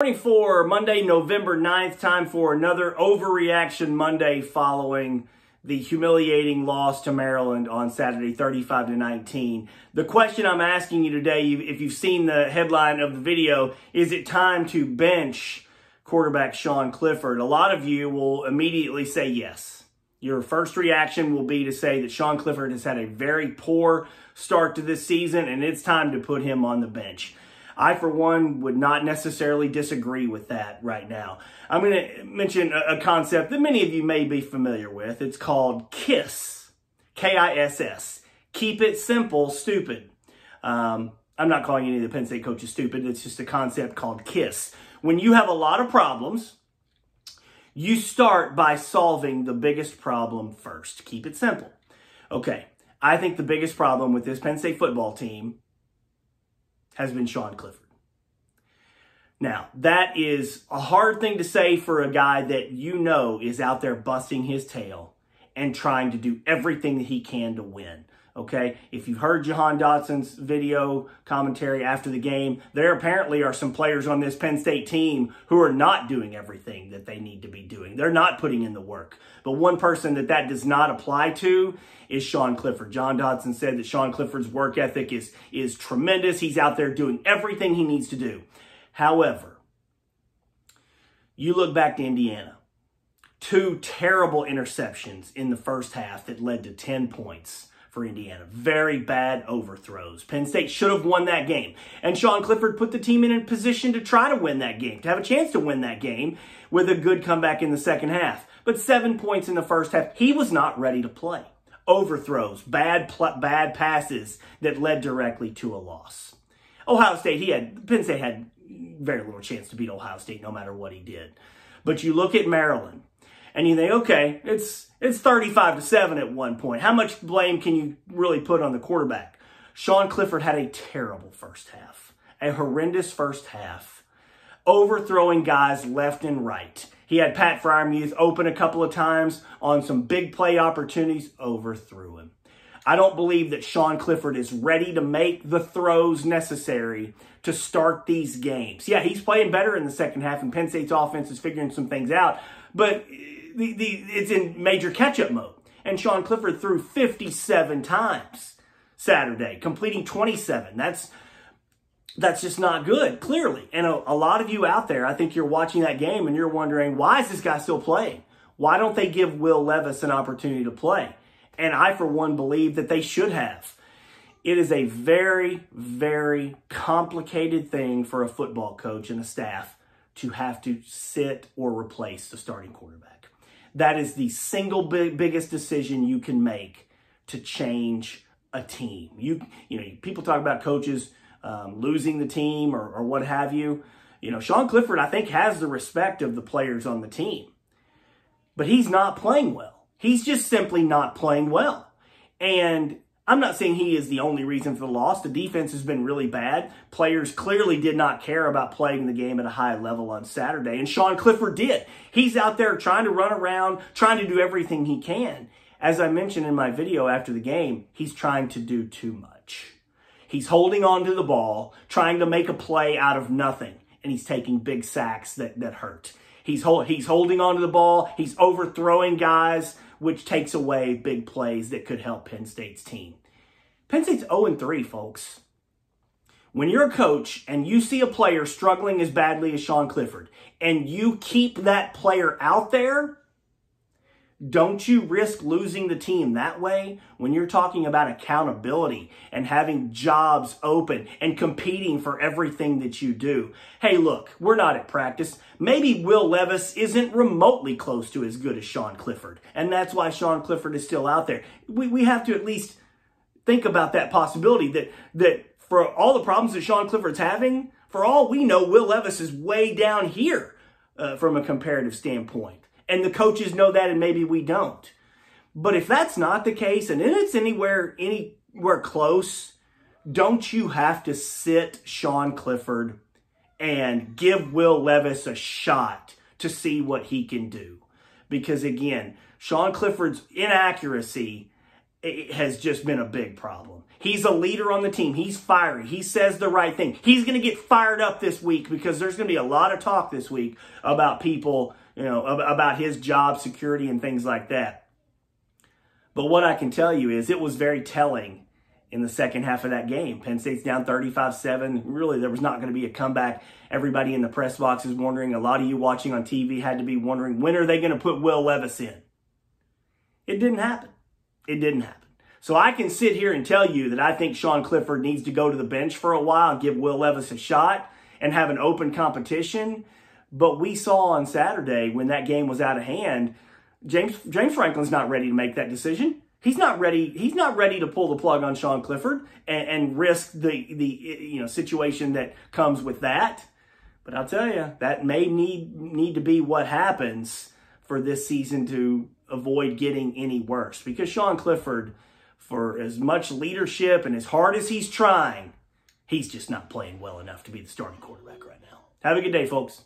For Monday, November 9th, time for another Overreaction Monday following the humiliating loss to Maryland on Saturday, 35-19. The question I'm asking you today, if you've seen the headline of the video, is it time to bench quarterback Sean Clifford? A lot of you will immediately say yes. Your first reaction will be to say that Sean Clifford has had a very poor start to this season and it's time to put him on the bench. I, for one, would not necessarily disagree with that right now. I'm going to mention a concept that many of you may be familiar with. It's called KISS, K-I-S-S. Keep it simple, stupid. I'm not calling any of the Penn State coaches stupid. It's just a concept called KISS. When you have a lot of problems, you start by solving the biggest problem first. Keep it simple. Okay, I think the biggest problem with this Penn State football team has been Sean Clifford. Now, that is a hard thing to say for a guy that you know is out there busting his tail and trying to do everything that he can to win. Okay, if you've heard Jahan Dotson's video commentary after the game, there apparently are some players on this Penn State team who are not doing everything that they need to be doing. They're not putting in the work. But one person that does not apply to is Sean Clifford. Jahan Dotson said that Sean Clifford's work ethic is tremendous. He's out there doing everything he needs to do. However, you look back to Indiana. 2 terrible interceptions in the first half that led to 10 points. For Indiana. Very bad overthrows. Penn State should have won that game. And Sean Clifford put the team in a position to try to win that game, to have a chance to win that game with a good comeback in the second half. But 7 points in the first half. He was not ready to play. Overthrows, bad passes that led directly to a loss. Penn State had very little chance to beat Ohio State no matter what he did. But you look at Maryland, and you think, okay, it's 35-7 at one point. How much blame can you really put on the quarterback? Sean Clifford had a terrible first half, a horrendous first half, overthrowing guys left and right. He had Pat Freiermuth open a couple of times on some big play opportunities, overthrew him. I don't believe that Sean Clifford is ready to make the throws necessary to start these games. Yeah, he's playing better in the second half, and Penn State's offense is figuring some things out, but it's in major catch-up mode. And Sean Clifford threw 57 times Saturday, completing 27. That's just not good, clearly. And a lot of you out there, I think you're watching that game and you're wondering, why is this guy still playing? Why don't they give Will Levis an opportunity to play? And I, for one, believe that they should have. It is a very, very complicated thing for a football coach and a staff to have to sit or replace the starting quarterback. That is the single biggest decision you can make to change a team. People talk about coaches losing the team or what have you. Sean Clifford, I think, has the respect of the players on the team. But he's not playing well. He's just simply not playing well. And I'm not saying he is the only reason for the loss. The defense has been really bad. Players clearly did not care about playing the game at a high level on Saturday, and Sean Clifford did. He's out there trying to run around, trying to do everything he can. As I mentioned in my video after the game, he's trying to do too much. He's holding on to the ball, trying to make a play out of nothing, and he's taking big sacks that hurt. He's holding on to the ball. He's overthrowing guys, which takes away big plays that could help Penn State's team. Penn State's 0-3, folks. When you're a coach and you see a player struggling as badly as Sean Clifford and you keep that player out there, don't you risk losing the team that way when you're talking about accountability and having jobs open and competing for everything that you do? Hey, look, we're not at practice. Maybe Will Levis isn't remotely close to as good as Sean Clifford, and that's why Sean Clifford is still out there. We have to at least think about that possibility that for all the problems that Sean Clifford's having, for all we know, Will Levis is way down here from a comparative standpoint. And the coaches know that, and maybe we don't. But if that's not the case, and it's anywhere close, don't you have to sit Sean Clifford and give Will Levis a shot to see what he can do? Because again, Sean Clifford's inaccuracy has just been a big problem. He's a leader on the team. He's fiery. He says the right thing. He's going to get fired up this week because there's going to be a lot of talk this week about people, about his job security and things like that. But what I can tell you is it was very telling in the second half of that game. Penn State's down 35-7. Really, there was not going to be a comeback. Everybody in the press box is wondering. A lot of you watching on TV had to be wondering, when are they going to put Will Levis in? It didn't happen. It didn't happen. So I can sit here and tell you that I think Sean Clifford needs to go to the bench for a while and give Will Levis a shot and have an open competition. But we saw on Saturday when that game was out of hand, James Franklin's not ready to make that decision. He's not ready to pull the plug on Sean Clifford and risk the situation that comes with that. But I'll tell you, that may need to be what happens for this season to avoid getting any worse. Because Sean Clifford, for as much leadership and as hard as he's trying, he's just not playing well enough to be the starting quarterback right now. Have a good day, folks.